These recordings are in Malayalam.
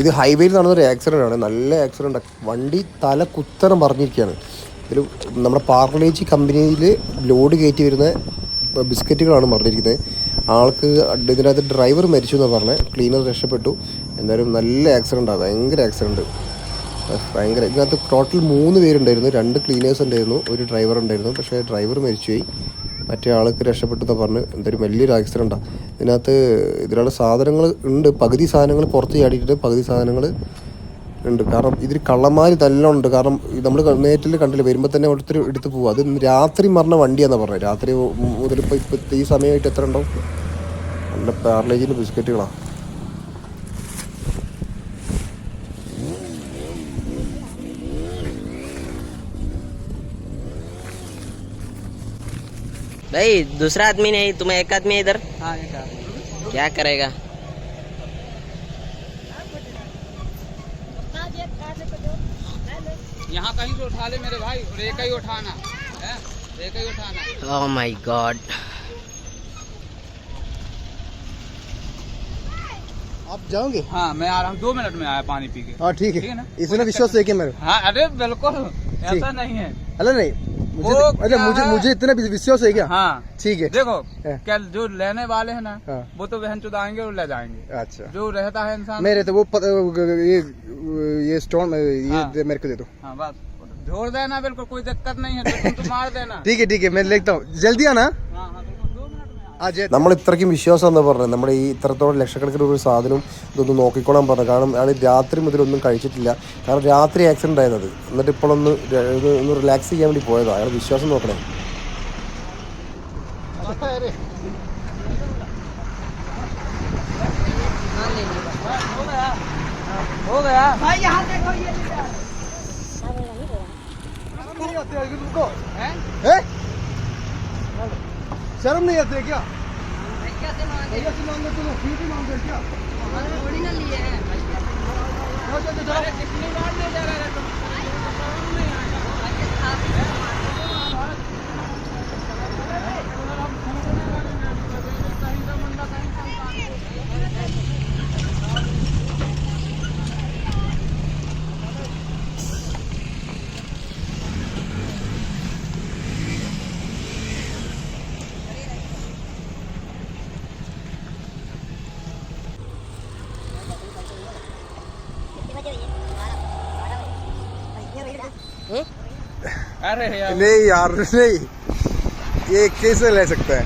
ഇത് ഹൈവേയിൽ നടന്നൊരു ആക്സിഡൻ്റ് ആണ്, നല്ല ആക്സിഡൻ്റ്. വണ്ടി തല കുത്തനെ മറിഞ്ഞിരിക്കുകയാണ്. ഇതിൽ നമ്മുടെ പാർലേജി കമ്പനിയിൽ ലോഡ് കയറ്റി വരുന്ന ബിസ്ക്കറ്റുകളാണ് മറിഞ്ഞിരിക്കുന്നത്. ആൾക്ക് ഇതിനകത്ത് ഡ്രൈവർ മരിച്ചു എന്നാണ് പറഞ്ഞത്. ക്ലീനർ രക്ഷപ്പെട്ടു. എന്തായാലും നല്ല ആക്സിഡൻ്റാണ്, ഭയങ്കര ആക്സിഡൻറ്റ്, ഭയങ്കര. ഇതിനകത്ത് ടോട്ടൽ 3 പേരുണ്ടായിരുന്നു. 2 ക്ലീനേഴ്സ് ഉണ്ടായിരുന്നു, ഒരു ഡ്രൈവർ ഉണ്ടായിരുന്നു. പക്ഷേ ഡ്രൈവർ മരിച്ചുപോയി, മറ്റേ ആൾക്ക് രക്ഷപ്പെട്ടു എന്ന് പറഞ്ഞ്. എന്തായാലും വലിയൊരു ആക്സിഡൻറ്റാണ്. ഇതിലുള്ള സാധനങ്ങൾ ഉണ്ട്, പകുതി സാധനങ്ങൾ പുറത്ത് ചാടിയിട്ട് പകുതി സാധനങ്ങൾ ഉണ്ട്. കാരണം ഇതിൽ കള്ളന്മാർ നല്ലോണം ഉണ്ട്. കാരണം നമ്മൾ നേറ്റിൽ കണ്ടില്ല, വരുമ്പോൾ തന്നെ ഒരിടത്ത് എടുത്ത് പോകും. അത് രാത്രി മറിഞ്ഞ വണ്ടിയാണെന്ന് പറഞ്ഞത്. രാത്രി മുതൽ ഇപ്പോൾ ഈ സമയമായിട്ട് എത്ര ഉണ്ടാവും? നല്ല പാർലേജിൻ്റെ ബിസ്ക്കറ്റുകളാണ്. भाई दूसरा आदमी नहीं, तुम एक आदमी है इधर। हाँ, एक आदमी क्या करेगा? यहाँ कहीं से उठा ले मेरे भाई, और एक ही उठाना है, एक ही उठाना। Oh my God. आप जाओगे? हाँ, मैं आ रहा हूँ, 2 मिनट में आया पानी पी के। हाँ ठीक है ना, इसमें विश्वास है क्या मेरे? हाँ, अरे बिल्कुल ऐसा नहीं है। अरे नहीं, मुझे इतना विश्वास है क्या? हाँ ठीक है। देखो क्या जो लेने वाले हैं ना, हाँ। वो तो बहन चुदाएंगे और ले जाएंगे। अच्छा, जो रहता है इंसान मेरे तो वो ये स्टोन हाँ। मेरे को दे दो। हाँ बस छोड़ देना, बिल्कुल कोई दिक्कत नहीं है, तो तुम मार देना। ठीक है, मैं लेता हूँ, जल्दी आना। हाँ हाँ बिल्कुल, 2 मिनट में നമ്മൾ ഇത്രയ്ക്കും വിശ്വാസം എന്ന് പറഞ്ഞത്, നമ്മുടെ ഈ ഇത്രത്തോളം ലക്ഷക്കണക്കിന് ഒരു സാധനം ഇതൊന്ന് നോക്കിക്കോളാൻ പറഞ്ഞു. കാരണം അയാൾ രാത്രി മുതലൊന്നും കഴിച്ചിട്ടില്ല. കാരണം രാത്രി ആക്സിഡൻ്റ് ആയത്. എന്നിട്ട് ഇപ്പോഴൊന്ന് റിലാക്സ് ചെയ്യാൻ വേണ്ടി പോയതാണ്. അയാൾ വിശ്വാസം നോക്കണേ. हो गया भाई यहाँ देखो ये शर्म नहीं आती है क्या? कैसे मांगे? कैसे मांगे तुम? फ्री भी मांगे क्या? हमारे थोड़ी ना लिए हैं। कितनी बार ले जा रहे तुम? अरे यार नहीं यार नहीं, ये कैसे ले सकता है?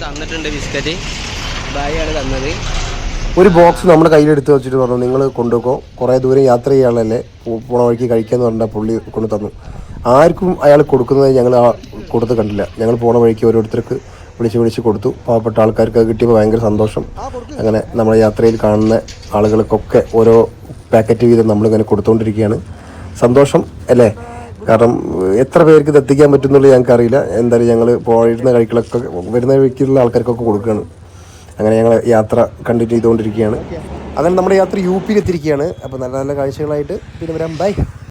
തന്നിട്ടുണ്ട് ബിസ്ക്കറ്റ്, ഭായിയാണ് തന്നത്. ഒരു ബോക്സ് നമ്മുടെ കയ്യിലെടുത്ത് വെച്ചിട്ട് പറഞ്ഞു, നിങ്ങൾ കൊണ്ടുപോക്കോ, കുറേ ദൂരം യാത്ര ചെയ്യാനുള്ളതല്ലേ, പോണ വഴിക്ക് കഴിക്കാമെന്ന് പറഞ്ഞാൽ പുള്ളി കൊണ്ട് തന്നു. ആർക്കും അയാൾ കൊടുക്കുന്നത് ഞങ്ങൾ കൊടുത്ത് കണ്ടില്ല. ഞങ്ങൾ പോണ വഴിക്ക് ഓരോരുത്തർക്ക് വിളിച്ച് കൊടുത്തു. പാവപ്പെട്ട ആൾക്കാർക്ക് അത് കിട്ടിയപ്പോൾ ഭയങ്കര സന്തോഷം. അങ്ങനെ നമ്മുടെ യാത്രയിൽ കാണുന്ന ആളുകൾക്കൊക്കെ ഓരോ പാക്കറ്റ് വീതം നമ്മളിങ്ങനെ കൊടുത്തുകൊണ്ടിരിക്കുകയാണ്. സന്തോഷം അല്ലേ? കാരണം എത്ര പേർക്ക് ഇത് എത്തിക്കാൻ പറ്റുന്നുള്ളത് ഞങ്ങൾക്കറിയില്ല. എന്തായാലും ഞങ്ങൾ പോയിരുന്ന കഴികളൊക്കെ വരുന്ന വഴിക്കുള്ള ആൾക്കാർക്കൊക്കെ കൊടുക്കുകയാണ്. അങ്ങനെ ഞങ്ങൾ യാത്ര കണ്ടിന്യൂ ചെയ്തുകൊണ്ടിരിക്കുകയാണ്. അങ്ങനെ നമ്മുടെ യാത്ര UP-യിൽ എത്തിയിരിക്കുകയാണ്. അപ്പോൾ നല്ല നല്ല കാഴ്ചകളായിട്ട് പിന്നെ വരാം. ബൈ.